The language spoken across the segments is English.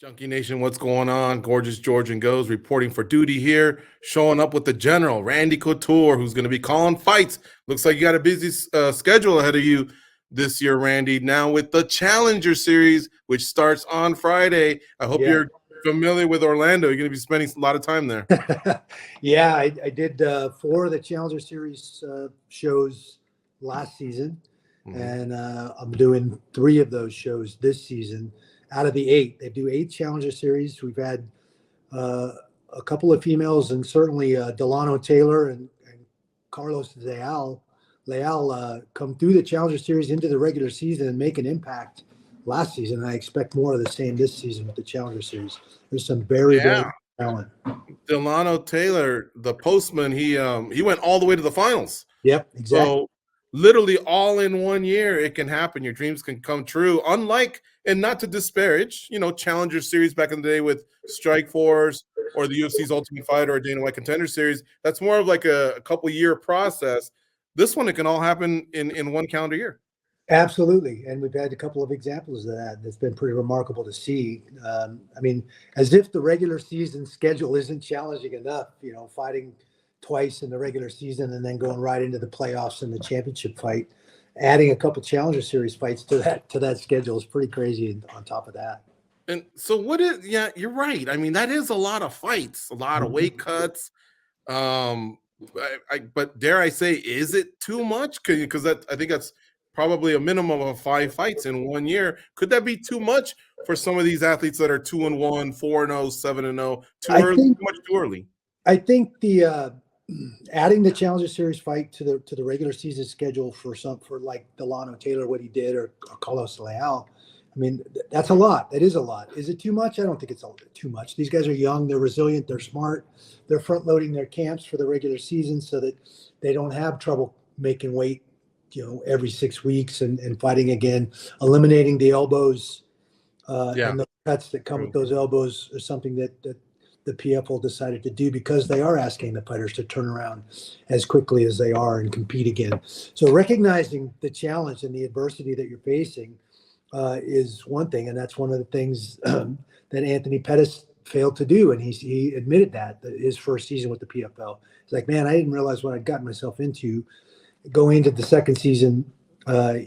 Junkie Nation, what's going on? Gorgeous George and Goes reporting for duty here, showing up with the general, Randy Couture, who's going to be calling fights. Looks like you got a busy schedule ahead of you this year, Randy. Now with the Challenger Series, which starts on Friday. I hope you're familiar with Orlando. You're going to be spending a lot of time there. Yeah, I did 4 of the Challenger Series shows last season, and I'm doing 3 of those shows this season. Out of the 8, they do 8 Challenger Series. We've had a couple of females, and certainly Delano Taylor and Carlos Leal come through the Challenger Series into the regular season and make an impact last season. I expect more of the same this season with the Challenger Series. There's some very talent. Delano Taylor, the postman, he went all the way to the finals. Yep, exactly. So literally all in 1 year, it can happen. Your dreams can come true. Unlike, and not to disparage, Challenger Series back in the day with Strikeforce or the UFC's Ultimate Fighter or Dana White Contender Series, that's more of like a couple year process. This one, it can all happen in 1 calendar year. Absolutely. And we've had a couple of examples of that. That's been pretty remarkable to see. I mean, as if the regular season schedule isn't challenging enough, fighting twice in the regular season and then going right into the playoffs and the championship fight, adding a couple Challenger Series fights to that schedule is pretty crazy on top of that. And so you're right. I mean, that is a lot of fights, a lot of weight cuts. But dare I say, is it too much? Because I think that's probably a minimum of 5 fights in 1 year. Could that be too much for some of these athletes that are 2-1, 4-0, 7-0? Too much too early. I think the adding the Challenger Series fight to the regular season schedule for like Delano Taylor, what he did, or Carlos Leal, I mean, that's a lot. That is a lot. Is it too much? I don't think it's too much. These guys are young. They're resilient. They're smart. They're front loading their camps for the regular season so that they don't have trouble making weight, every 6 weeks and fighting again. Eliminating the elbows and the cuts that come with those elbows is something that the PFL decided to do because they are asking the fighters to turn around as quickly as they are and compete again. So recognizing the challenge and the adversity that you're facing is one thing, and that's one of the things that Anthony Pettis failed to do, and he admitted that his first season with the PFL. He's like, man, I didn't realize what I'd gotten myself into. Going into the second season,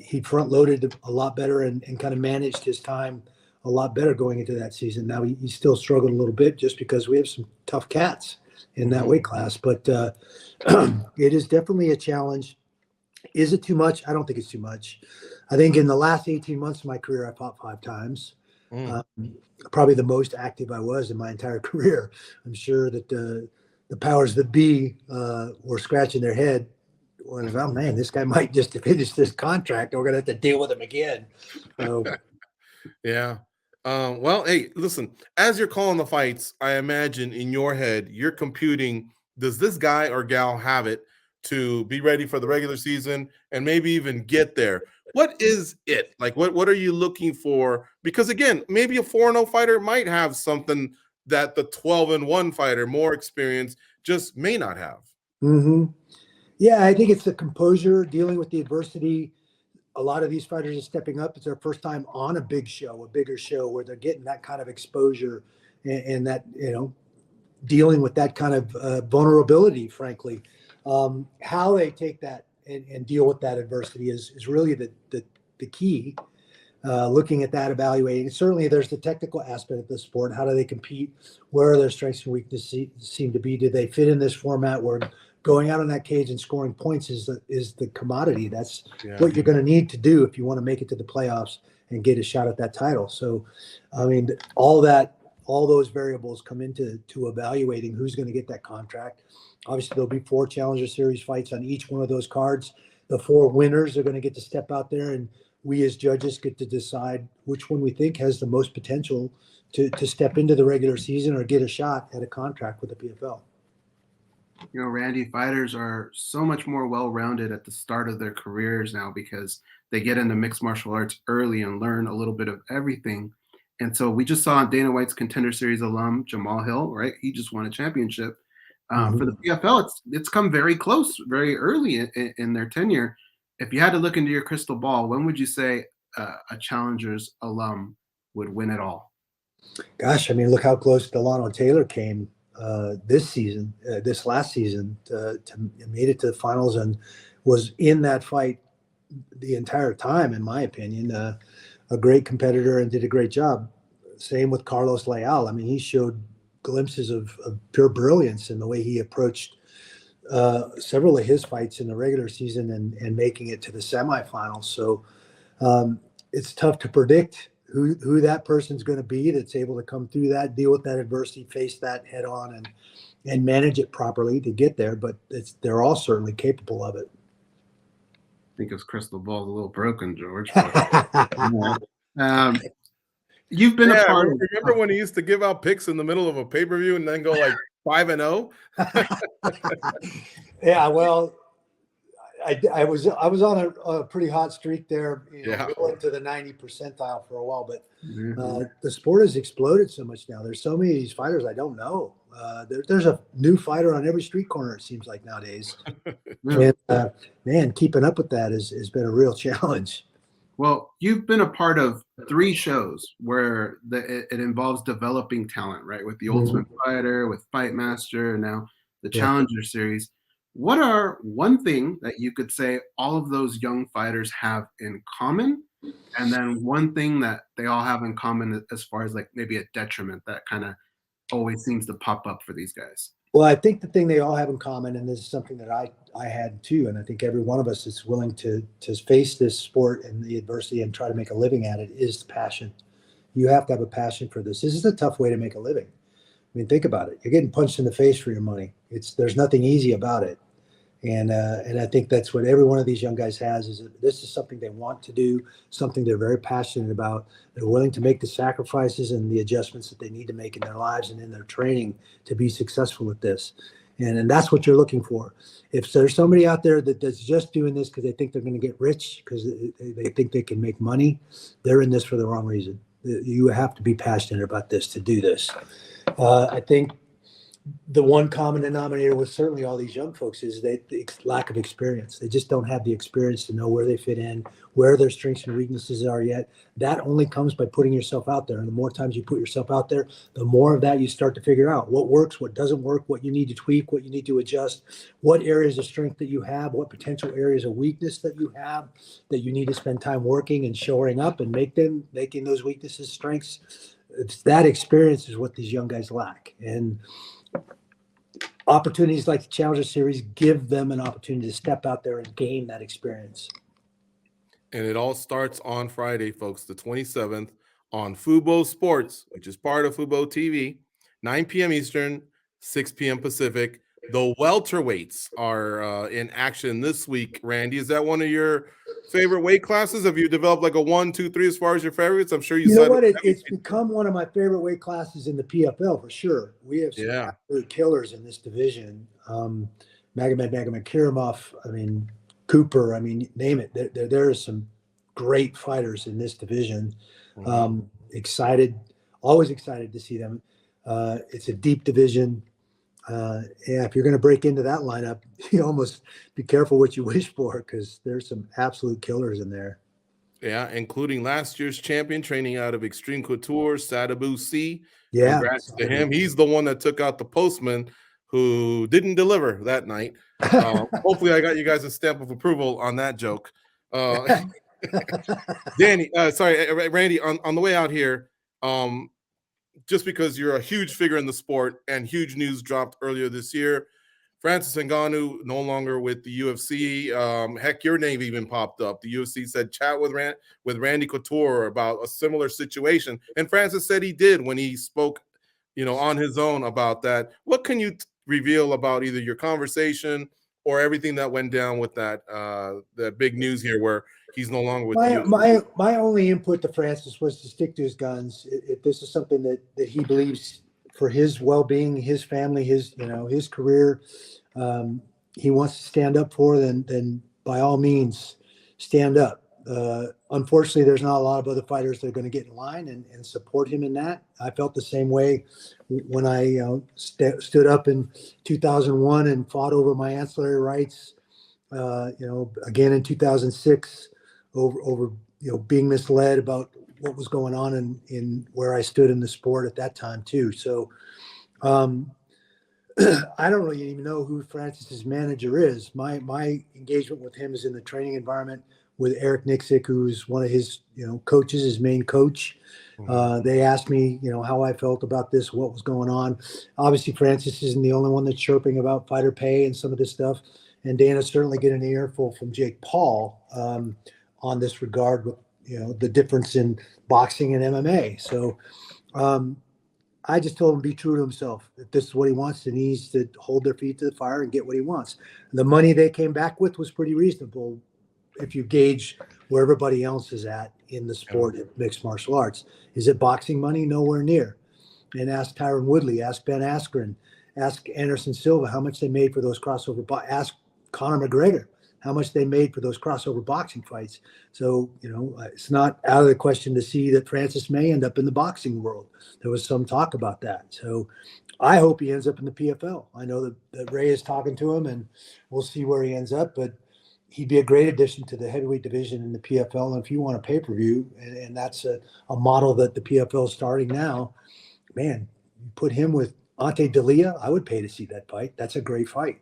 he front-loaded a lot better and kind of managed his time a lot better going into that season. Now he still struggled a little bit just because we have some tough cats in that weight class, but it is definitely a challenge. Is it too much? I don't think it's too much. I think in the last 18 months of my career, I fought 5 times. Probably the most active I was in my entire career. I'm sure that the powers that be were scratching their head. Oh man, this guy might just finish this contract. We're gonna have to deal with him again. So, yeah. Well, hey, listen. As you're calling the fights, I imagine in your head you're computing: does this guy or gal have it to be ready for the regular season and maybe even get there? What is it like? What are you looking for? Because again, maybe a 4-0 fighter might have something that the 12-1 fighter, more experience, just may not have. Yeah, I think it's the composure, dealing with the adversity. A lot of these fighters are stepping up. It's their first time on a big show, a bigger show, where they're getting that kind of exposure and that, dealing with that kind of vulnerability, frankly. How they take that and deal with that adversity is really the key. Looking at that, evaluating. Certainly, there's the technical aspect of the sport. How do they compete? Where are their strengths and weaknesses seem to be? Do they fit in this format where going out on that cage and scoring points is the commodity? That's what you're going to need to do if you want to make it to the playoffs and get a shot at that title. So, I mean, all those variables come into evaluating who's going to get that contract. Obviously, there'll be 4 Challenger Series fights on each one of those cards. The 4 winners are going to get to step out there, and we as judges get to decide which one we think has the most potential to step into the regular season or get a shot at a contract with the PFL. Randy, fighters are so much more well-rounded at the start of their careers now because they get into mixed martial arts early and learn a little bit of everything. And so we just saw Dana White's Contender Series alum, Jamal Hill, right? He just won a championship. For the PFL, it's come very close, very early in their tenure. If you had to look into your crystal ball, when would you say a Challenger's alum would win it all? Gosh, I mean, look how close Delano Taylor came this last season, to made it to the finals and was in that fight the entire time, in my opinion. A great competitor and did a great job. Same with Carlos Leal. I mean, he showed glimpses of pure brilliance in the way he approached several of his fights in the regular season and making it to the semifinals. So it's tough to predict who that person's going to be that's able to come through that, deal with that adversity, face that head on, and manage it properly to get there. But they're all certainly capable of it. I think his crystal ball's a little broken, George. You've been a part of. Remember when he used to give out picks in the middle of a pay-per-view and then go like 5-0? Yeah, well, I was on a pretty hot streak there, going to the 90 percentile for a while, but the sport has exploded so much now. There's so many of these fighters I don't know. There's a new fighter on every street corner, it seems like nowadays. And man, keeping up with that has been a real challenge. Well, you've been a part of 3 shows where it involves developing talent, right? With the Ultimate Fighter, with Fight Master, and now the Challenger Series. What are one thing that you could say all of those young fighters have in common, and then one thing that they all have in common as far as like maybe a detriment that kind of always seems to pop up for these guys? Well, I think the thing they all have in common, and this is something that I had too, and I think every one of us is willing to face this sport and the adversity and try to make a living at it, is passion. You have to have a passion for this. This is a tough way to make a living. I mean, think about it. You're getting punched in the face for your money. There's nothing easy about it. And I think that's what every one of these young guys has, is that this is something they want to do, something they're very passionate about. They're willing to make the sacrifices and the adjustments that they need to make in their lives and in their training to be successful at this. And that's what you're looking for. If there's somebody out there that's just doing this because they think they're going to get rich, because they think they can make money, they're in this for the wrong reason. You have to be passionate about this to do this. I think the one common denominator with certainly all these young folks is the lack of experience. They just don't have the experience to know where they fit in, where their strengths and weaknesses are yet. That only comes by putting yourself out there. And the more times you put yourself out there, the more of that you start to figure out what works, what doesn't work, what you need to tweak, what you need to adjust, what areas of strength that you have, what potential areas of weakness that you have that you need to spend time working and shoring up and making those weaknesses strengths. It's that experience is what these young guys lack. And opportunities like the Challenger Series give them an opportunity to step out there and gain that experience. And it all starts on Friday, folks, the 27th, on Fubo Sports, which is part of Fubo TV, 9 p.m. Eastern, 6 p.m. Pacific. The welterweights are in action this week. Randy, is that one of your favorite weight classes? Have you developed like a 1, 2, 3 as far as your favorites? I'm sure you know what? It's become one of my favorite weight classes in the PFL for sure. We have some absolute killers in this division. Magomed Kirimov, I mean, Cooper, I mean, name it. There are some great fighters in this division. Always excited to see them. It's a deep division. If you're going to break into that lineup, you almost be careful what you wish for, because there's some absolute killers in there. Yeah, including last year's champion training out of Extreme Couture, Sadabu C. Yeah. Congrats to him. He's the one that took out the Postman, who didn't deliver that night. Hopefully I got you guys a stamp of approval on that joke. Randy, on the way out here, just because you're a huge figure in the sport and huge news dropped earlier this year, Francis Ngannou no longer with the UFC. Heck, your name even popped up. The UFC said chat with Randy Couture about a similar situation, and Francis said he did when he spoke, on his own about that. What can you reveal about either your conversation or everything that went down with that big news here, where he's no longer with you? My only input to Francis was to stick to his guns. If this is something that he believes for his well-being, his family, his career, he wants to stand up for, then by all means stand up. Unfortunately, there's not a lot of other fighters that are going to get in line and support him in that. I felt the same way when I stood up in 2001 and fought over my ancillary rights. Again in 2006 over being misled about what was going on in where I stood in the sport at that time too. So I don't really even know who Francis's manager is. My engagement with him is in the training environment with Eric Nixick, who's one of his coaches, his main coach. They asked me, how I felt about this, what was going on. Obviously, Francis isn't the only one that's chirping about fighter pay and some of this stuff. And Dana's certainly getting an earful from Jake Paul on this regard with, the difference in boxing and MMA. So I just told him to be true to himself. If this is what he wants, then he needs to hold their feet to the fire and get what he wants. The money they came back with was pretty reasonable if you gauge where everybody else is at in the sport of mixed martial arts. Is it boxing money? Nowhere near. And ask Tyron Woodley, ask Ben Askren, ask Anderson Silva how much they made for those crossover. Ask Conor McGregor how much they made for those crossover boxing fights. So, it's not out of the question to see that Francis may end up in the boxing world. There was some talk about that. So I hope he ends up in the PFL. I know that Ray is talking to him, and we'll see where he ends up, but he'd be a great addition to the heavyweight division in the PFL. And if you want a pay-per-view, and that's a model that the PFL is starting now, man, you put him with Ante D'Elia, I would pay to see that fight. That's a great fight.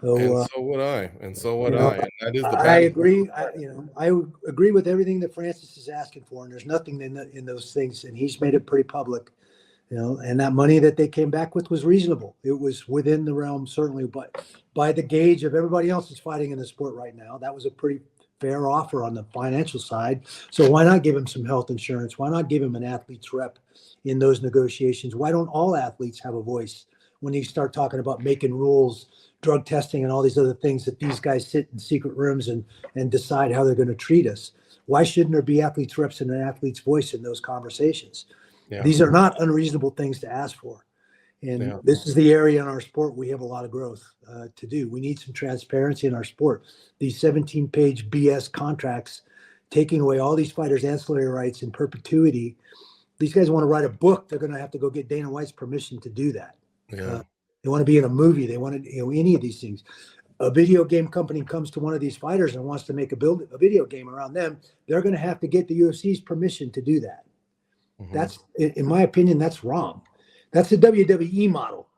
So, and so would I. And so would I. And that is the I agree. I agree with everything that Francis is asking for, and there's nothing in those things, and he's made it pretty public. And that money that they came back with was reasonable. It was within the realm, certainly, but by the gauge of everybody else that's fighting in the sport right now, that was a pretty fair offer on the financial side. So why not give him some health insurance? Why not give him an athlete's rep in those negotiations? Why don't all athletes have a voice when you start talking about making rules, drug testing, and all these other things that these guys sit in secret rooms and decide how they're going to treat us? Why shouldn't there be athletes reps and an athlete's voice in those conversations? Yeah. These are not unreasonable things to ask for. And this is the area in our sport we have a lot of growth to do. We need some transparency in our sport. These 17-page BS contracts taking away all these fighters' ancillary rights in perpetuity. These guys want to write a book. They're going to have to go get Dana White's permission to do that. They want to be in a movie. They want to, any of these things. A video game company comes to one of these fighters and wants to make a video game around them. They're going to have to get the UFC's permission to do that. That's, in my opinion, that's wrong. That's the WWE model.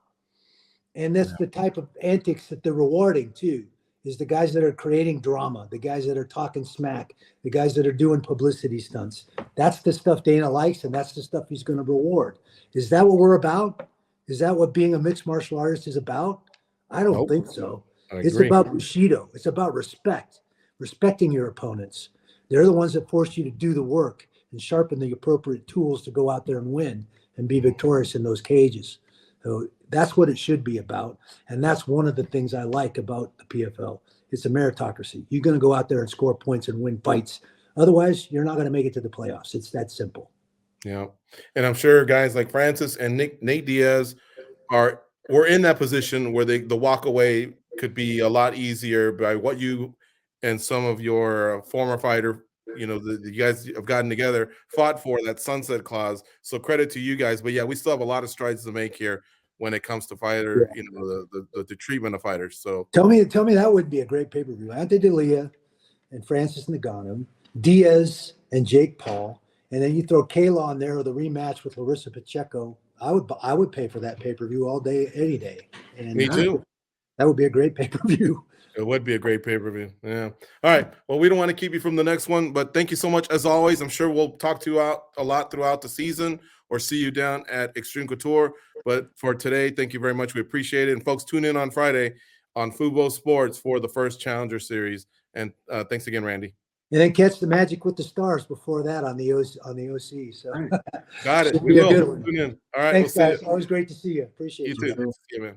And that's the type of antics that they're rewarding too, is the guys that are creating drama, the guys that are talking smack, the guys that are doing publicity stunts. That's the stuff Dana likes, and that's the stuff he's going to reward. Is that what we're about? Is that what being a mixed martial artist is about? I don't think so. It's about Bushido. It's about respect, respecting your opponents. They're the ones that force you to do the work and sharpen the appropriate tools to go out there and win and be victorious in those cages. So that's what it should be about. And that's one of the things I like about the PFL. It's a meritocracy. You're going to go out there and score points and win fights. Otherwise, you're not going to make it to the playoffs. It's that simple. Yeah. And I'm sure guys like Francis and Nate Diaz were in that position where the walk away could be a lot easier by what you and some of your former fighter, you guys have gotten together, fought for that sunset clause. So credit to you guys. But yeah, we still have a lot of strides to make here when it comes to fighter, the treatment of fighters. So tell me that would be a great pay-per-view. Ante D'Elia and Francis Ngannou, Diaz and Jake Paul, and then you throw Kayla on there or the rematch with Larissa Pacheco. I would pay for that pay-per-view all day, any day. And me too. That would be a great pay-per-view. It would be a great pay-per-view. Yeah. All right. Well, we don't want to keep you from the next one, but thank you so much as always. I'm sure we'll talk to you a lot throughout the season or see you down at Extreme Couture. But for today, thank you very much. We appreciate it. And folks, tune in on Friday on Fubo Sports for the first Challenger Series. And thanks again, Randy. And then catch the Magic with the Stars before that on the OC. So got it. We will. Tune in. All right. Thanks, guys. Always great to see you. Appreciate you. You too. See you, man.